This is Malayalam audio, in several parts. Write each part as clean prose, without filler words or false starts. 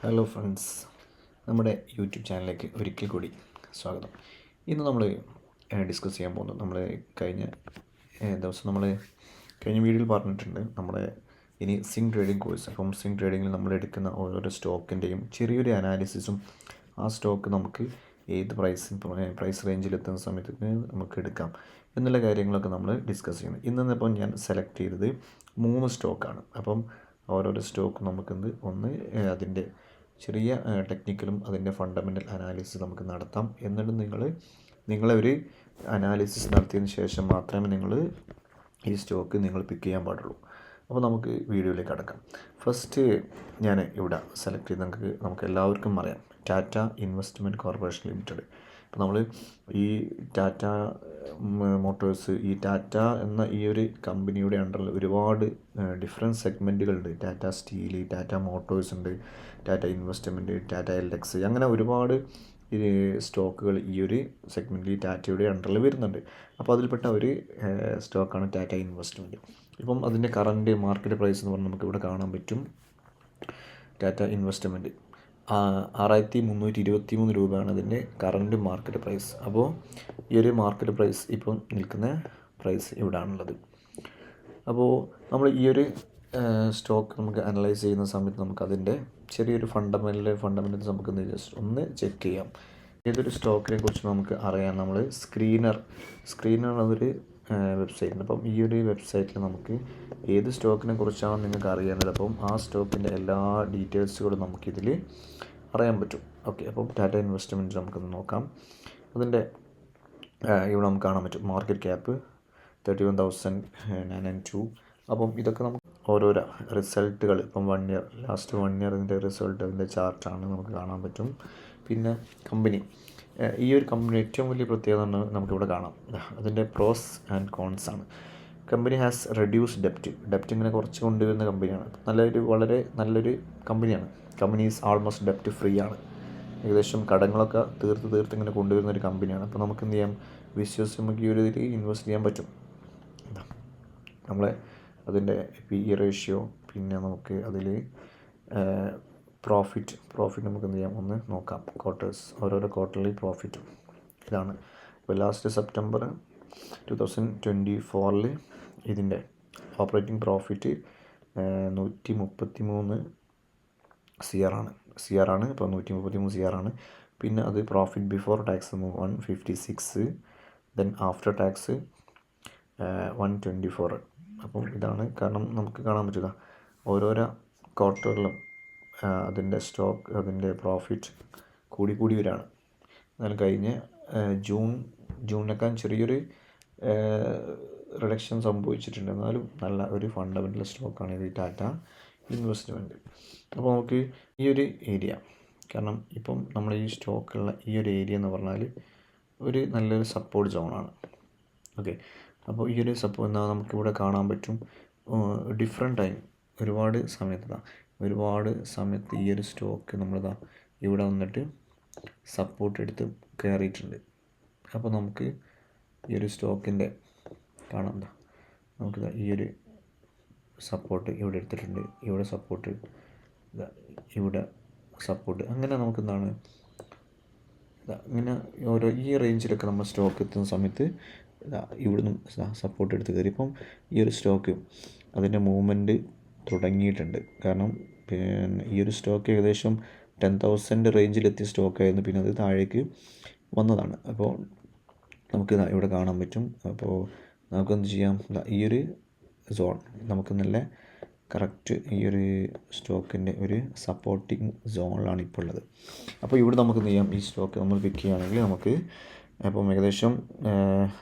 ഹലോ ഫ്രണ്ട്സ്, നമ്മുടെ യൂട്യൂബ് ചാനലിലേക്ക് ഒരിക്കൽ കൂടി സ്വാഗതം. ഇന്ന് നമ്മൾ ഡിസ്കസ് ചെയ്യാൻ പോകുന്നത് കഴിഞ്ഞ കഴിഞ്ഞ വീഡിയോയിൽ പറഞ്ഞിട്ടുണ്ട് നമ്മുടെ ഇനി സിങ് ട്രേഡിംഗ് കോഴ്സ്. അപ്പം സിങ് ട്രേഡിങ്ങിൽ നമ്മൾ എടുക്കുന്ന ഓരോരോ സ്റ്റോക്കിൻ്റെയും ചെറിയൊരു അനാലിസിസും ആ സ്റ്റോക്ക് നമുക്ക് ഏത് പ്രൈസ് റേഞ്ചിലെത്തുന്ന സമയത്ത് നമുക്ക് എടുക്കാം എന്നുള്ള കാര്യങ്ങളൊക്കെ നമ്മൾ ഡിസ്കസ് ചെയ്യുന്നത്. ഇന്നിപ്പോൾ ഞാൻ സെലക്ട് ചെയ്തത് 3 സ്റ്റോക്കാണ്. അപ്പം ഓരോരോ സ്റ്റോക്ക് ഒന്ന് അതിൻ്റെ ചെറിയ ടെക്നിക്കലും അതിൻ്റെ ഫണ്ടമെൻ്റൽ അനാലിസിസ് നമുക്ക് നടത്താം. എന്നിട്ട് നിങ്ങളെ ഒരു അനാലിസിസ് നടത്തിയതിന് ശേഷം മാത്രമേ നിങ്ങൾ ഈ സ്റ്റോക്ക് പിക്ക് ചെയ്യാൻ പാടുള്ളൂ. അപ്പോൾ നമുക്ക് വീഡിയോയിലേക്ക് കടക്കാം. ഫസ്റ്റ് ഞാൻ ഇവിടെ സെലക്ട് ചെയ്ത് നമുക്ക് എല്ലാവർക്കും അറിയാം, ടാറ്റ ഇൻവെസ്റ്റ്മെൻറ്റ് കോർപ്പറേഷൻ ലിമിറ്റഡ്. ഇപ്പോൾ നമ്മൾ ഈ ടാറ്റ മോട്ടോഴ്സ്, ഈ ടാറ്റ എന്ന ഈ ഒരു കമ്പനിയുടെ അണ്ടറിൽ ഒരുപാട് ഡിഫറെൻറ്റ് സെഗ്മെൻറ്റുകളുണ്ട്. ടാറ്റ സ്റ്റീൽ, ടാറ്റ മോട്ടോഴ്സ് ഉണ്ട്, ടാറ്റ ഇൻവെസ്റ്റ്മെൻറ്റ്, ടാറ്റ എൽഎക്സ്, അങ്ങനെ ഒരുപാട് സ്റ്റോക്കുകൾ ഈ ഒരു സെഗ്മെൻറ്റിൽ ടാറ്റയുടെ അണ്ടറിൽ വരുന്നുണ്ട്. അപ്പോൾ അതിൽപ്പെട്ട ഒരു സ്റ്റോക്കാണ് ടാറ്റ ഇൻവെസ്റ്റ്മെൻറ്റ്. ഇപ്പം അതിൻ്റെ കറൻറ്റ് മാർക്കറ്റ് പ്രൈസ് എന്ന് പറഞ്ഞാൽ നമുക്കിവിടെ കാണാൻ പറ്റും. ടാറ്റ ഇൻവെസ്റ്റ്മെൻറ്റ് 6323 രൂപയാണ് അതിൻ്റെ കറൻറ്റ് മാർക്കറ്റ് പ്രൈസ്. അപ്പോൾ ഈ ഒരു മാർക്കറ്റ് പ്രൈസ് ഇപ്പം നിൽക്കുന്ന പ്രൈസ് ഇവിടെയാണുള്ളത്. അപ്പോൾ നമ്മൾ ഈ ഒരു സ്റ്റോക്ക് നമുക്ക് അനലൈസ് ചെയ്യുന്ന സമയത്ത് നമുക്കതിൻ്റെ ചെറിയൊരു ഫണ്ടമെൻ്റൽസ് നമുക്ക് ജസ്റ്റ് ഒന്ന് ചെക്ക് ചെയ്യാം. ഏതൊരു സ്റ്റോക്കിനെ കുറിച്ച് നമുക്ക് അറിയാം. നമ്മൾ സ്ക്രീനർ എന്നൊരു വെബ്സൈറ്റുണ്ട്. അപ്പം ഈ ഒരു വെബ്സൈറ്റിൽ നമുക്ക് ഏത് സ്റ്റോക്കിനെ കുറിച്ചാണ് നിങ്ങൾക്ക് അറിയേണ്ടത്, അപ്പം ആ സ്റ്റോക്കിൻ്റെ എല്ലാ ഡീറ്റെയിൽസുകളും നമുക്കിതിൽ അറിയാൻ പറ്റും. ഓക്കെ, അപ്പം ടാറ്റ ഇൻവെസ്റ്റ്മെൻറ്റ് നമുക്കൊന്ന് നോക്കാം. അതിൻ്റെ ഇവിടെ നമുക്ക് കാണാൻ പറ്റും മാർക്കറ്റ് ക്യാപ്പ് 31,902. അപ്പം ഇതൊക്കെ നമുക്ക് ഓരോരോ റിസൾട്ടുകൾ ഇപ്പം ലാസ്റ്റ് 1 ഇയർ ഇതിൻ്റെ റിസൾട്ട്, അതിൻ്റെ ചാർട്ടാണ് നമുക്ക് കാണാൻ പറ്റും. പിന്നെ ഈ ഒരു കമ്പനി ഏറ്റവും വലിയ പ്രത്യേകത നമുക്കിവിടെ കാണാം. അതിൻ്റെ പ്രോസ് ആൻഡ് കോൺസ് ആണ്. കമ്പനി ഹാസ് റെഡ്യൂസ്ഡ് ഡെപ്റ്റ് ഇങ്ങനെ കുറച്ച് കൊണ്ടുവരുന്ന കമ്പനിയാണ്. വളരെ നല്ലൊരു കമ്പനിയാണ്. കമ്പനി ഈസ് ആൾമോസ്റ്റ് ഡെപ്റ്റ് ഫ്രീ ആണ്. ഏകദേശം കടങ്ങളൊക്കെ തീർത്ത് ഇങ്ങനെ കൊണ്ടുവരുന്ന ഒരു കമ്പനിയാണ്. അപ്പോൾ നമുക്ക് എന്ത് ചെയ്യാം, നമുക്ക് ഈ ഒരു ഇതിൽ ഇൻവെസ്റ്റ് ചെയ്യാൻ പറ്റും. അതിൻ്റെ PE റേഷ്യോ, പിന്നെ നമുക്ക് അതിൽ പ്രോഫിറ്റ് നമുക്ക് എന്ത് ചെയ്യാം ഒന്ന് നോക്കാം. ഓരോരോ ക്വാർട്ടർലി പ്രോഫിറ്റും ഇതാണ്. ഇപ്പോൾ ലാസ്റ്റ് സെപ്റ്റംബർ 2024 ഇതിൻ്റെ ഓപ്പറേറ്റിംഗ് പ്രോഫിറ്റ് 133 CR ആണ്. ഇപ്പോൾ 133 CR ആണ്. പിന്നെ അത് profit before tax 156, then after tax 124. അപ്പം ഇതാണ് കാരണം നമുക്ക് കാണാൻ പറ്റുക ഓരോരോ ക്വാർട്ടറിലും അതിൻ്റെ പ്രോഫിറ്റ് കൂടി വരികയാണ്. എന്നാലും കഴിഞ്ഞ ജൂണിനേക്കാൾ ചെറിയൊരു റിഡക്ഷൻ സംഭവിച്ചിട്ടുണ്ട്. എന്നാലും നല്ല ഒരു ഫണ്ടമെൻ്റൽ സ്റ്റോക്കാണ് ഇത് ടാറ്റ ഇൻവെസ്റ്റ്മെൻറ്റ്. അപ്പോൾ നമുക്ക് ഈ ഒരു ഏരിയ, കാരണം ഇപ്പം നമ്മൾ ഈ സ്റ്റോക്കുള്ള ഈ ഒരു ഏരിയ എന്ന് പറഞ്ഞാൽ ഒരു നല്ലൊരു സപ്പോർട്ട് സോണാണ്. ഓക്കെ, അപ്പോൾ ഈ ഒരു നമുക്കിവിടെ കാണാൻ പറ്റും ഡിഫറെൻ്റ് ടൈം ഒരുപാട് സമയത്ത് ഈ ഒരു സ്റ്റോക്ക് ഇവിടെ വന്നിട്ട് സപ്പോർട്ട് എടുത്ത് കയറിയിട്ടുണ്ട്. അപ്പോൾ നമുക്ക് ഈ ഒരു സ്റ്റോക്കിൻ്റെ കാണാം, നമുക്ക് ഈ ഒരു സപ്പോർട്ട് ഇവിടെ എടുത്തിട്ടുണ്ട്, ഇവിടെ സപ്പോർട്ട് അങ്ങനെ നമുക്ക് ഇങ്ങനെ ഓരോ ഈ റേഞ്ചിലൊക്കെ നമ്മൾ സ്റ്റോക്ക് എത്തുന്ന സമയത്ത് ഇവിടുന്ന് സപ്പോർട്ട് എടുത്ത് കയറി. ഇപ്പം ഈ ഒരു സ്റ്റോക്ക് അതിൻ്റെ മൂവ്മെൻറ്റ് തുടങ്ങിയിട്ടുണ്ട്. കാരണം പിന്നെ ഈ ഒരു സ്റ്റോക്ക് ഏകദേശം 10,000 റേഞ്ചിലെത്തിയ സ്റ്റോക്കായിരുന്നു. പിന്നെ അത് താഴേക്ക് വന്നതാണ്. അപ്പോൾ നമുക്ക് ഇവിടെ കാണാൻ പറ്റും. അപ്പോൾ നമുക്കെന്ത് ചെയ്യാം, ഈ ഒരു സോൺ നമുക്ക് നല്ല കറക്റ്റ് ഈ ഒരു സ്റ്റോക്കിൻ്റെ ഒരു സപ്പോർട്ടിങ് സോണിലാണ് ഇപ്പോൾ ഉള്ളത്. അപ്പോൾ ഇവിടെ നമുക്ക് എന്ത് ചെയ്യാം, ഈ സ്റ്റോക്ക് നമ്മൾ പിക്ക് ചെയ്യുകയാണെങ്കിൽ നമുക്ക് അപ്പം ഏകദേശം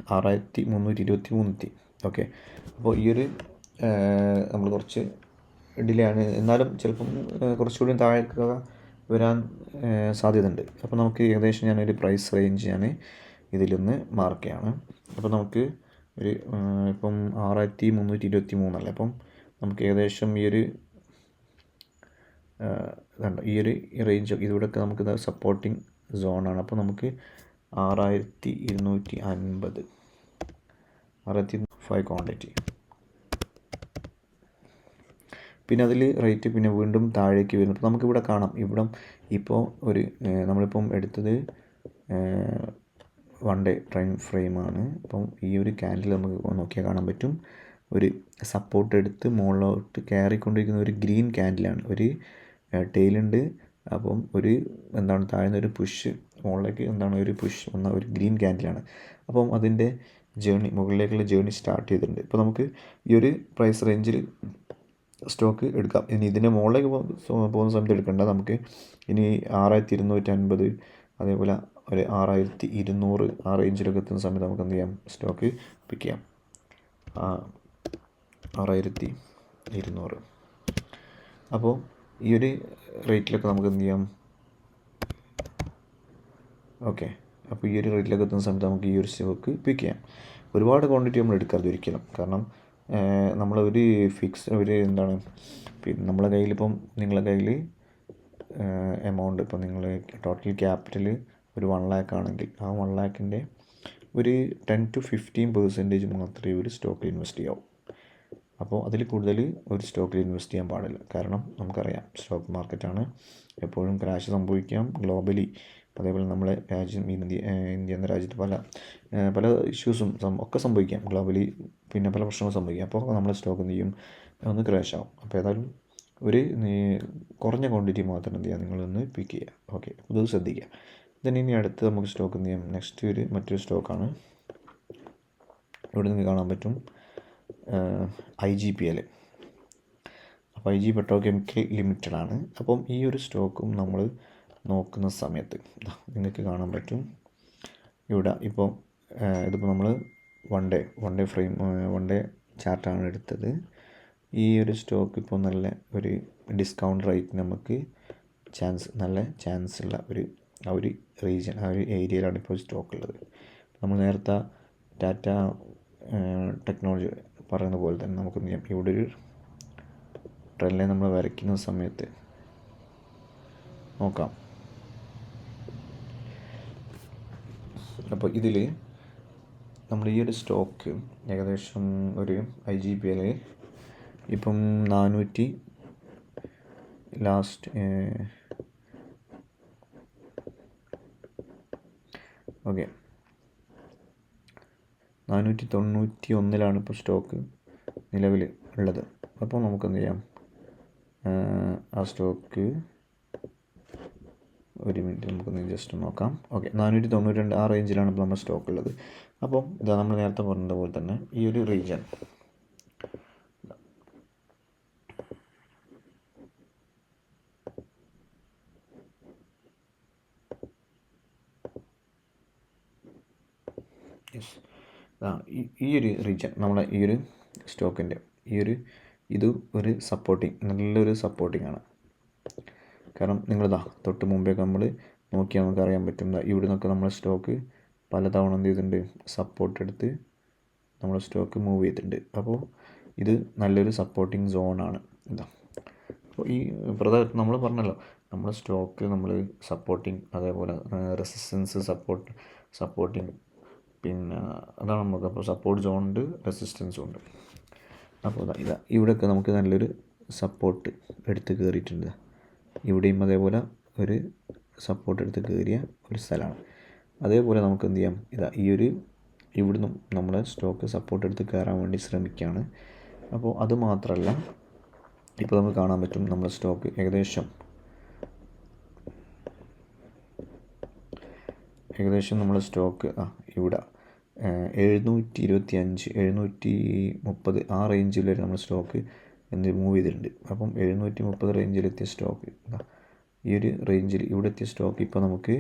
6,323 എത്തി. ഓക്കെ, അപ്പോൾ ഈ ഒരു നമ്മൾ കുറച്ച് ഡിലേ ആണ്, എന്നാലും ചിലപ്പം കുറച്ചുകൂടി താഴേക്ക് വരാൻ സാധ്യതയുണ്ട്. അപ്പോൾ നമുക്ക് ഏകദേശം ഞാനൊരു പ്രൈസ് റേഞ്ച് ഇതിലൊന്ന് മാർക്ക് ചെയ്യാണ്. അപ്പോൾ നമുക്ക് ഒരു ഇപ്പം 6,323 അല്ലേ. അപ്പം നമുക്ക് ഏകദേശം ഈ ഒരു റേഞ്ച് ഇതിവിടെയൊക്കെ നമുക്ക് സപ്പോർട്ടിങ് സോണാണ്. അപ്പോൾ നമുക്ക് 6,250 6,500 ക്വാണ്ടിറ്റി. പിന്നെ അതിൽ റേറ്റ് പിന്നെ വീണ്ടും താഴേക്ക് വരുന്നു. അപ്പോൾ നമുക്കിവിടെ കാണാം, ഇവിടെ ഇപ്പോൾ ഒരു നമ്മളിപ്പം എടുത്തത് 1 ഡേ ടൈം ഫ്രെയിമാണ്. അപ്പം ഈ ഒരു ക്യാൻഡിൽ നമുക്ക് നോക്കിയാൽ കാണാൻ പറ്റും, ഒരു സപ്പോർട്ട് എടുത്ത് മുകളിലോട്ട് കയറിക്കൊണ്ടിരിക്കുന്ന ഒരു ഗ്രീൻ ക്യാൻഡിലാണ്. ഒരു ടെയിലുണ്ട്, അപ്പം ഒരു എന്താണ് താഴ്ന്ന ഒരു പുഷ് മുകളിലേക്ക് ഒരു പുഷ് വന്ന ഒരു ഗ്രീൻ ക്യാൻഡിലാണ്. അപ്പം അതിൻ്റെ മുകളിലേക്കുള്ള ജേർണി സ്റ്റാർട്ട് ചെയ്തിട്ടുണ്ട്. ഇപ്പോൾ നമുക്ക് ഈ ഒരു പ്രൈസ് റേഞ്ചിൽ സ്റ്റോക്ക് എടുക്കാം. ഇനി ഇതിൻ്റെ മുകളിലേക്ക് പോകുന്ന സമയത്ത് എടുക്കേണ്ട, നമുക്ക് ഇനി 6250 അതേപോലെ ഒരു 6200 ആ റേഞ്ചിലൊക്കെ എത്തുന്ന സമയത്ത് നമുക്ക് എന്ത് ചെയ്യാം, സ്റ്റോക്ക് പിക്ക് ചെയ്യാം. 6200. അപ്പോൾ ഈ ഒരു റേറ്റിലൊക്കെ നമുക്ക് എന്ത് ചെയ്യാം, ഓക്കെ. അപ്പോൾ ഈ ഒരു റേറ്റിലൊക്കെ എത്തുന്ന സമയത്ത് നമുക്ക് ഈ ഒരു സ്റ്റോക്ക് പിക്ക് ചെയ്യാം. ഒരുപാട് ക്വാണ്ടിറ്റി നമ്മൾ എടുക്കരുത് ഒരിക്കലും, കാരണം നമ്മളൊരു എന്താണ്, പിന്നെ നമ്മളെ കയ്യിലിപ്പം നിങ്ങളുടെ കയ്യിൽ എമൗണ്ട് ഇപ്പോൾ നിങ്ങൾ ടോട്ടൽ ക്യാപിറ്റൽ ഒരു 1 lakh ആണെങ്കിൽ ആ 1 lakhൻ്റെ ഒരു 10 to 15% മാത്രമേ ഒരു സ്റ്റോക്കിൽ ഇൻവെസ്റ്റ് ചെയ്യാവൂ. അപ്പോൾ അതിൽ കൂടുതൽ ഒരു സ്റ്റോക്കിൽ ഇൻവെസ്റ്റ് ചെയ്യാൻ പാടില്ല. കാരണം നമുക്കറിയാം സ്റ്റോക്ക് മാർക്കറ്റാണ്, എപ്പോഴും ക്രാഷ് സംഭവിക്കാം ഗ്ലോബലി. അതേപോലെ നമ്മളെ രാജ്യം ഇന്ത്യ എന്ന രാജ്യത്ത് പല ഇഷ്യൂസും ഒക്കെ സംഭവിക്കാം ഗ്ലോബലി, പിന്നെ പല പ്രശ്നങ്ങളും സംഭവിക്കാം. അപ്പോൾ നമ്മളെ സ്റ്റോക്ക് എന്ത് ചെയ്യും, ഒന്ന് ക്രാഷ് ആവും. അപ്പോൾ ഏതായാലും ഒരു കുറഞ്ഞ ക്വാണ്ടിറ്റി മാത്രം എന്ത് ചെയ്യുക, നിങ്ങളൊന്ന് പിക്ക് ചെയ്യുക. ഓക്കെ, ഇത് ശ്രദ്ധിക്കുക. ഇനി അടുത്ത് നമുക്ക് സ്റ്റോക്ക് എന്ത് ചെയ്യാം, നെക്സ്റ്റ് മറ്റൊരു സ്റ്റോക്കാണ്. ഇവിടെ നിങ്ങൾക്ക് കാണാൻ പറ്റും IGPL. അപ്പോൾ IG പെട്രോകെമിക്കൽ ലിമിറ്റഡ് ആണ്. അപ്പം ഈ ഒരു സ്റ്റോക്കും നമ്മൾ നോക്കുന്ന സമയത്ത് നിങ്ങൾക്ക് കാണാൻ പറ്റും, ഇവിടെ ഇപ്പോൾ ഇതിപ്പോൾ നമ്മൾ 1 ഡേ ചാർട്ടാണ് എടുത്തത്. ഈ ഒരു സ്റ്റോക്ക് ഇപ്പോൾ നല്ല ഒരു ഡിസ്കൗണ്ട് റേറ്റ് നമുക്ക് നല്ല ചാൻസ് ഉള്ള ആ ഒരു റീജിയൻ, ആ ഒരു ഏരിയയിലാണ് ഇപ്പോൾ സ്റ്റോക്ക് ഉള്ളത്. നമ്മൾ നേരത്തെ ടാറ്റ ടെക്നോളജി പറയുന്ന പോലെ തന്നെ നമുക്ക് എന്ത് ചെയ്യാം, ഇവിടെ ഒരു ട്രെൻഡ് ലൈൻ നമ്മൾ വരയ്ക്കുന്ന സമയത്ത് നോക്കാം. അപ്പോൾ ഇതിൽ നമ്മൾ ഈ ഒരു സ്റ്റോക്ക് ഏകദേശം ഒരു IGPL ഇപ്പം 400 ലാസ്റ്റ് ഓക്കെ 491 ഇപ്പോൾ സ്റ്റോക്ക് നിലവിൽ ഉള്ളത്. അപ്പോൾ നമുക്ക് എന്ത് ചെയ്യാം, ആ സ്റ്റോക്ക് ഒരു മിനിറ്റ് നമുക്കൊന്ന് ജസ്റ്റ് നോക്കാം. ഓക്കെ, 492 ആ റേഞ്ചിലാണ് ഇപ്പോൾ നമ്മുടെ സ്റ്റോക്ക് ഉള്ളത്. അപ്പോൾ ഇതാ നമ്മൾ നേരത്തെ പറഞ്ഞതുപോലെ തന്നെ ഈ ഒരു റീജിയൻ ഈ ഒരു റീജിയൻ നമ്മളെ ഈ ഒരു സ്റ്റോക്കിൻ്റെ ഇത് ഒരു നല്ലൊരു സപ്പോർട്ടിംഗ് ആണ്. കാരണം നിങ്ങളിതാ തൊട്ട് മുമ്പേയൊക്കെ നമ്മൾ നോക്കിയാൽ നമുക്ക് അറിയാൻ പറ്റും, ഇവിടെ നിന്നൊക്കെ നമ്മളെ സ്റ്റോക്ക് പലതവണ എന്ത് ചെയ്തിട്ടുണ്ട്, സപ്പോർട്ട് എടുത്ത് നമ്മളെ സ്റ്റോക്ക് മൂവ് ചെയ്തിട്ടുണ്ട്. അപ്പോൾ ഇത് നല്ലൊരു സപ്പോർട്ടിങ് സോണാണ്. അപ്പോൾ ഈ നമ്മൾ പറഞ്ഞല്ലോ, നമ്മുടെ സ്റ്റോക്ക് നമ്മൾ സപ്പോർട്ടിങ്, അതേപോലെ റെസിസ്റ്റൻസ് സപ്പോർട്ടിങ്, പിന്നെ അതാണ് നമുക്ക്. അപ്പോൾ സപ്പോർട്ട് സോൺ ഉണ്ട്, റെസിസ്റ്റൻസും ഉണ്ട്. അപ്പോൾ ഇവിടെയൊക്കെ നമുക്ക് നല്ലൊരു സപ്പോർട്ട് എടുത്ത് കയറിയിട്ടുണ്ട്. ഇവിടെയും അതേപോലെ ഒരു സപ്പോർട്ട് എടുത്ത് കയറിയ ഒരു സ്ഥലമാണ്. അതേപോലെ നമുക്ക് എന്ത് ചെയ്യാം, ഇവിടുന്ന് നമ്മുടെ സ്റ്റോക്ക് സപ്പോർട്ട് എടുത്ത് കയറാൻ വേണ്ടി ശ്രമിക്കുകയാണ്. അപ്പോൾ അത് മാത്രമല്ല, ഇപ്പോൾ നമുക്ക് കാണാൻ പറ്റും നമ്മുടെ സ്റ്റോക്ക് ഏകദേശം നമ്മുടെ സ്റ്റോക്ക് ഇവിടെ 725 730 ആ റേഞ്ചിൽ വരെ നമ്മുടെ സ്റ്റോക്ക് മൂവ് ചെയ്തിട്ടുണ്ട്. അപ്പം 730 റേഞ്ചിലെത്തിയ സ്റ്റോക്ക് ഈ ഒരു റേഞ്ചിൽ ഇവിടെ എത്തിയ സ്റ്റോക്ക് ഇപ്പോൾ നമുക്ക്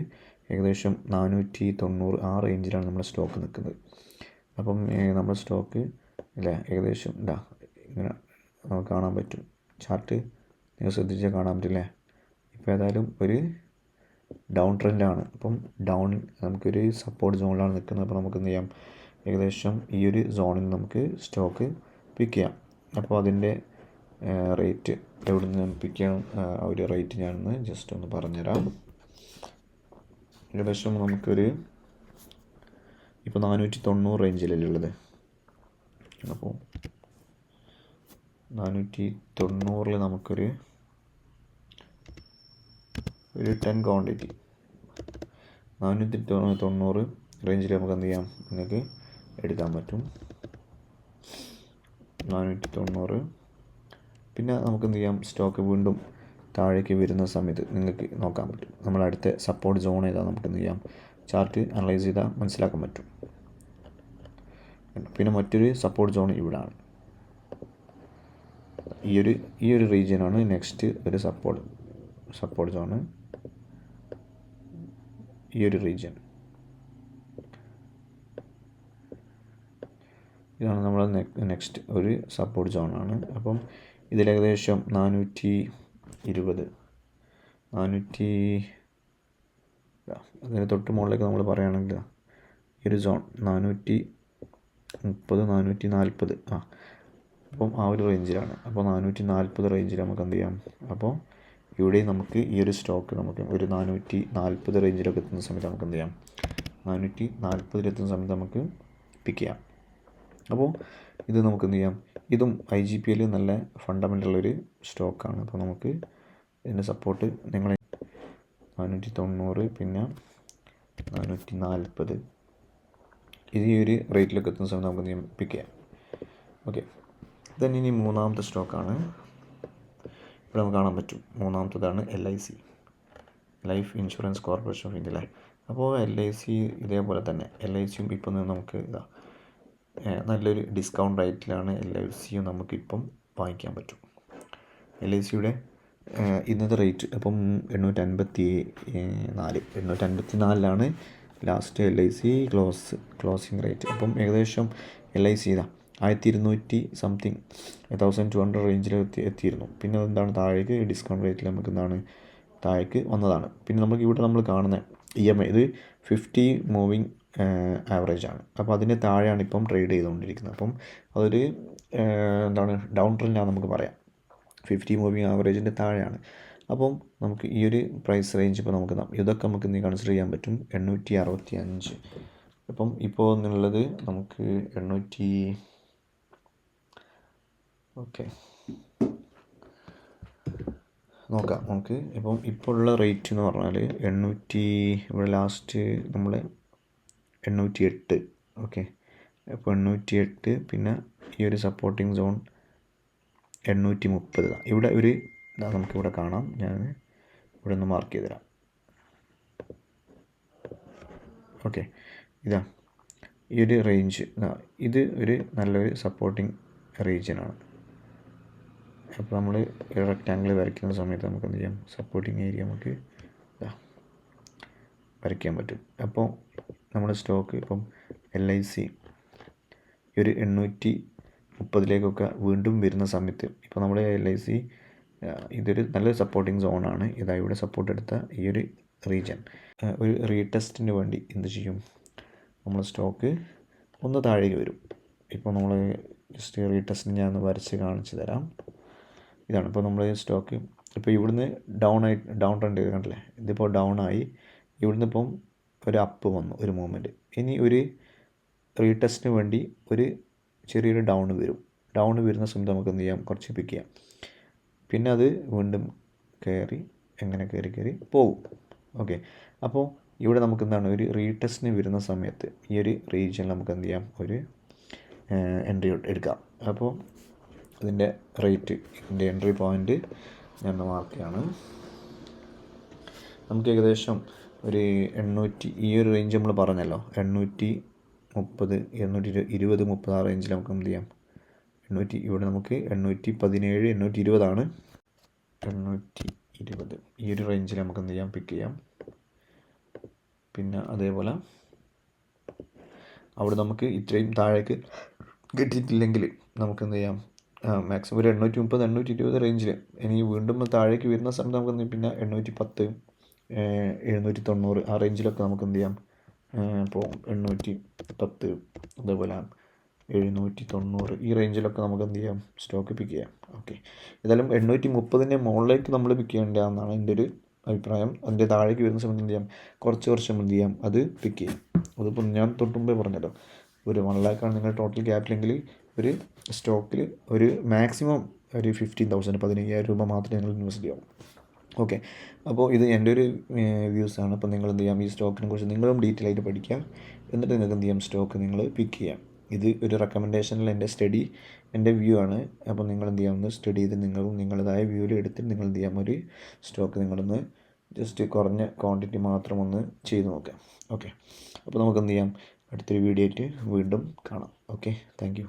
ഏകദേശം 490 ആ റേഞ്ചിലാണ് നമ്മുടെ സ്റ്റോക്ക് നിൽക്കുന്നത്. അപ്പം നമ്മുടെ സ്റ്റോക്ക് ഏകദേശം ഇങ്ങനെ നമുക്ക് കാണാൻ പറ്റും. ചാർട്ട് നിങ്ങൾ ശ്രദ്ധിച്ചാൽ കാണാൻ പറ്റില്ലേ. ഇപ്പോൾ ഏതായാലും ഒരു ഡൗൺ ട്രെൻഡാണ്. അപ്പം നമുക്കൊരു സപ്പോർട്ട് സോണിലാണ് നിൽക്കുന്നത്. അപ്പോൾ നമുക്ക് എന്ത് ചെയ്യാം, ഏകദേശം ഈ ഒരു സോണിൽ നമുക്ക് സ്റ്റോക്ക് പിക്ക് ചെയ്യാം. അപ്പോൾ അതിൻ്റെ റേറ്റ് എവിടെ നിന്ന് പിക്ക് ചെയ്യണം, ആ ഒരു റേറ്റ് ഞാനൊന്ന് ജസ്റ്റ് ഒന്ന് പറഞ്ഞുതരാം. ഏകദേശം നമുക്കൊരു ഇപ്പോൾ 490 റേഞ്ചിലല്ലേ ഉള്ളത്. അപ്പോൾ 490 നമുക്കൊരു 10 ക്വാണ്ടിറ്റി 490 റേഞ്ചിൽ നമുക്ക് എന്ത് ചെയ്യാം, നിങ്ങൾക്ക് എടുക്കാൻ പറ്റും. 490. പിന്നെ നമുക്ക് എന്ത് ചെയ്യാം, സ്റ്റോക്ക് വീണ്ടും താഴേക്ക് വരുന്ന സമയത്ത് നിങ്ങൾക്ക് നോക്കാൻ പറ്റും നമ്മൾ അടുത്ത സപ്പോർട്ട് സോൺ ഏതാ നമുക്ക് എന്ത് ചെയ്യാം, ചാർട്ട് അനലൈസ് ചെയ്താൽ മനസ്സിലാക്കാൻ പറ്റും. പിന്നെ മറ്റൊരു സപ്പോർട്ട് സോൺ ഇവിടാണ്. ഈ ഒരു റീജിയനാണ് നെക്സ്റ്റ് ഒരു സപ്പോർട്ട് സോണ്. ഈ ഒരു റീജിയൻ ഇതാണ് നമ്മൾ നെക്സ്റ്റ് ഒരു സപ്പോർട്ട് സോണാണ്. അപ്പം ഇതിലേകദേശം 420 അതിന് തൊട്ട് മുകളിലേക്ക് നമ്മൾ പറയുകയാണെങ്കിൽ ഈ ഒരു സോൺ 430 440 അപ്പം ആ ഒരു റേഞ്ചിലാണ്. അപ്പോൾ 440 റേഞ്ചിൽ നമുക്ക് എന്ത് ചെയ്യാം, അപ്പോൾ ഇവിടെ നമുക്ക് ഈ ഒരു സ്റ്റോക്ക് നമുക്ക് ഒരു 440 റേഞ്ചിലൊക്കെ എത്തുന്ന സമയത്ത് നമുക്ക് എന്ത് ചെയ്യാം, 440 എത്തുന്ന സമയത്ത് നമുക്ക് പിക്ക് ചെയ്യാം. അപ്പോൾ ഇത് നമുക്ക് എന്ത് ചെയ്യാം, ഇതും IGPL നല്ല ഫണ്ടമെൻ്റൽ സ്റ്റോക്കാണ്. അപ്പോൾ നമുക്ക് ഇതിൻ്റെ സപ്പോർട്ട് നിങ്ങൾ 490 പിന്നെ 440 ഇത് ഈ ഒരു റേറ്റിലൊക്കെ എത്തുന്ന സമയത്ത് നമുക്ക് എന്ത് ചെയ്യാം, പിക്ക് ചെയ്യാം. ഓക്കെ, ദെൻ ഇനി മൂന്നാമത്തെ സ്റ്റോക്കാണ് ഇവിടെ നമുക്ക് കാണാൻ പറ്റും. മൂന്നാമത്തേതാണ് LIC, life insurance corporation of India. അപ്പോൾ LIC ഇതേപോലെ തന്നെ LICയും ഇപ്പം നമുക്ക് നല്ലൊരു ഡിസ്കൗണ്ട് റേറ്റിലാണ് LICയും നമുക്കിപ്പം വാങ്ങിക്കാൻ പറ്റും. LICയുടെ ഇന്നത്തെ റേറ്റ് അപ്പം 854 ലാസ്റ്റ് LIC ക്ലോസിങ് റേറ്റ്. അപ്പം ഏകദേശം LIC 1200 സംതിങ് 1200 റേഞ്ചിൽ എത്തിയിരുന്നു. പിന്നെ എന്താണ് താഴേക്ക് ഡിസ്കൗണ്ട് റേറ്റിൽ നമുക്ക് എന്താണ് താഴേക്ക് വന്നതാണ്. പിന്നെ നമുക്ക് ഇവിടെ നമ്മൾ കാണുന്ന EMI ഇത് 50 മൂവിങ് ആവറേജാണ്. അപ്പോൾ അതിൻ്റെ താഴെയാണ് ഇപ്പം ട്രേഡ് ചെയ്തുകൊണ്ടിരിക്കുന്നത്. അപ്പം അതൊരു എന്താണ് ഡൗൺ ട്രെൻഡാണ് നമുക്ക് പറയാം. 50 മൂവിങ് ആവറേജിൻ്റെ താഴെയാണ്. അപ്പം നമുക്ക് ഈ ഒരു പ്രൈസ് റേഞ്ച് ഇപ്പോൾ നമുക്ക് ഇതൊക്കെ നമുക്ക് ഇന്ന് കൺസിഡർ ചെയ്യാൻ പറ്റും. 865. അപ്പം ഇപ്പോൾ എന്നുള്ളത് നമുക്ക് 800 ഓക്കെ നോക്കാം നമുക്ക്. ഇപ്പം ഇപ്പോൾ ഉള്ള റേറ്റ് എന്ന് പറഞ്ഞാൽ 800 ഇവിടെ ലാസ്റ്റ് നമ്മൾ 808. ഓക്കെ, അപ്പോൾ 808 പിന്നെ ഈ ഒരു സപ്പോർട്ടിങ് സോൺ 830. ഇവിടെ ഒരു നമുക്കിവിടെ കാണാം. ഞാൻ ഇവിടെ ഒന്ന് മാർക്ക് ചെയ്ത് തരാം. ഓക്കെ, ഈ ഒരു റേഞ്ച് ഇത് ഒരു നല്ലൊരു സപ്പോർട്ടിങ് റീജിയനാണ്. അപ്പോൾ നമ്മൾ റെക്റ്റാങ്കിൾ വരയ്ക്കുന്ന സമയത്ത് നമുക്ക് എന്ത് ചെയ്യാം, സപ്പോർട്ടിങ് ഏരിയ നമുക്ക് വരയ്ക്കാൻ പറ്റും. അപ്പോൾ നമ്മുടെ സ്റ്റോക്ക് ഇപ്പം LIC ഈ ഒരു 830 വീണ്ടും വരുന്ന സമയത്ത് ഇപ്പോൾ നമ്മുടെ LIC ഇതൊരു നല്ലൊരു സപ്പോർട്ടിങ് സോണാണ്. ഇവിടെ സപ്പോർട്ട് എടുത്ത ഈ ഒരു റീജിയൻ ഒരു റീടെസ്റ്റിന് വേണ്ടി എന്ത് ചെയ്യും, നമ്മൾ സ്റ്റോക്ക് ഒന്ന് താഴേക്ക് വരും. ഇപ്പോൾ നമ്മൾ ജസ്റ്റ് റീടെസ്റ്റിന് ഞാൻ ഒന്ന് വരച്ച് കാണിച്ചു തരാം. ഇതാണ് ഇപ്പോൾ നമ്മൾ സ്റ്റോക്ക് ഇപ്പോൾ ഇവിടുന്ന് ഡൗൺ ട്രെൻഡ് ചെയ്ത് കണ്ടില്ലേ, ഇതിപ്പോൾ ഡൗൺ ആയി. ഇവിടുന്ന് ഇപ്പം ഒരു അപ്പ് വന്നു, ഒരു മൂവ്മെൻറ്റ്. ഇനി ഒരു റീടെസ്റ്റിന് വേണ്ടി ഒരു ചെറിയൊരു ഡൗൺ വരുന്ന സമയത്ത് നമുക്ക് എന്ത് ചെയ്യാം, കുറച്ച് പിക്ക് ചെയ്യാം. പിന്നെ അത് വീണ്ടും കയറി പോകും. ഓക്കെ, അപ്പോൾ ഇവിടെ നമുക്ക് എന്താണ് ഒരു റീടെസ്റ്റിന് വരുന്ന സമയത്ത് ഈ ഒരു റീജിയനിൽ നമുക്ക് എന്ത് ചെയ്യാം, ഒരു എൻട്രി എടുക്കാം. അപ്പോൾ അതിൻ്റെ റേറ്റ് ഇതിൻ്റെ എൻട്രി പോയിൻ്റ് ഞാൻ മാർക്ക് ചെയ്യാണ്. നമുക്ക് ഏകദേശം ഒരു 800 ഈ ഒരു റേഞ്ച് നമ്മൾ പറഞ്ഞല്ലോ, 830 820 30 ആ റേഞ്ചിൽ നമുക്ക് എന്ത് ചെയ്യാം, 800 ഇവിടെ നമുക്ക് 817 820 820 ഈ ഒരു റേഞ്ചിൽ നമുക്ക് എന്ത് ചെയ്യാം, പിക്ക് ചെയ്യാം. പിന്നെ അതേപോലെ അവിടെ നമുക്ക് ഇത്രയും താഴേക്ക് കിട്ടിയിട്ടില്ലെങ്കിൽ നമുക്ക് എന്ത് ചെയ്യാം, മാക്സിമം ഒരു 830 820 റേഞ്ചിൽ. ഇനി വീണ്ടും താഴേക്ക് വരുന്ന സമയത്ത് നമുക്ക് പിന്നെ 810 790 ആ റേഞ്ചിലൊക്കെ നമുക്ക് എന്ത് ചെയ്യാം പോകും. 810 അതേപോലെ 790 ഈ റേഞ്ചിലൊക്കെ നമുക്ക് എന്ത് ചെയ്യാം, സ്റ്റോക്ക് പിക്ക് ചെയ്യാം. ഓക്കെ, ഏതായാലും 830 മുകളിലേക്ക് നമ്മൾ പിക്ക് ചെയ്യേണ്ടതെന്നാണ് എൻ്റെ ഒരു അഭിപ്രായം. അതിൻ്റെ താഴേക്ക് വരുന്ന സമയത്ത് എന്ത് ചെയ്യാം, കുറച്ച് എന്ത് ചെയ്യാം, അത് പിക്ക് ചെയ്യാം. അതിപ്പോൾ ഞാൻ തൊട്ടുമുമ്പേ പറഞ്ഞല്ലോ, ഒരു 1 lakh നിങ്ങൾ ടോട്ടൽ ക്യാപിറ്റലെങ്കിൽ ഒരു സ്റ്റോക്കിൽ ഒരു മാക്സിമം ഒരു 15,000 15,000 രൂപ മാത്രമേ നിങ്ങൾ ഇൻവെസ്റ്റ് ചെയ്യാവൂ. ഓക്കെ, അപ്പോൾ ഇത് എൻ്റെ ഒരു വ്യൂസാണ്. അപ്പോൾ നിങ്ങൾ എന്ത് ചെയ്യാം, ഈ സ്റ്റോക്കിനെ കുറിച്ച് നിങ്ങളും ഡീറ്റെയിൽ ആയിട്ട് പഠിക്കുക. എന്നിട്ട് നിങ്ങൾക്ക് എന്ത് ചെയ്യാം, സ്റ്റോക്ക് നിങ്ങൾ പിക്ക് ചെയ്യാം. ഇത് ഒരു റെക്കമെൻഡേഷനിൽ എൻ്റെ വ്യൂ ആണ്. അപ്പോൾ നിങ്ങൾ എന്ത് ചെയ്യാം, ഒന്ന് സ്റ്റഡി ചെയ്ത് നിങ്ങളും നിങ്ങളുടേതായ വ്യൂവിൽ എടുത്തിട്ട് നിങ്ങൾ എന്ത് ചെയ്യാം, ഒരു സ്റ്റോക്ക് നിങ്ങളൊന്ന് ജസ്റ്റ് കുറഞ്ഞ ക്വാണ്ടിറ്റി മാത്രം ഒന്ന് ചെയ്ത് നോക്കാം. ഓക്കെ, അപ്പോൾ നമുക്ക് എന്ത് ചെയ്യാം, അടുത്തൊരു വീഡിയോ ആയിട്ട് വീണ്ടും കാണാം. Okay, thank you.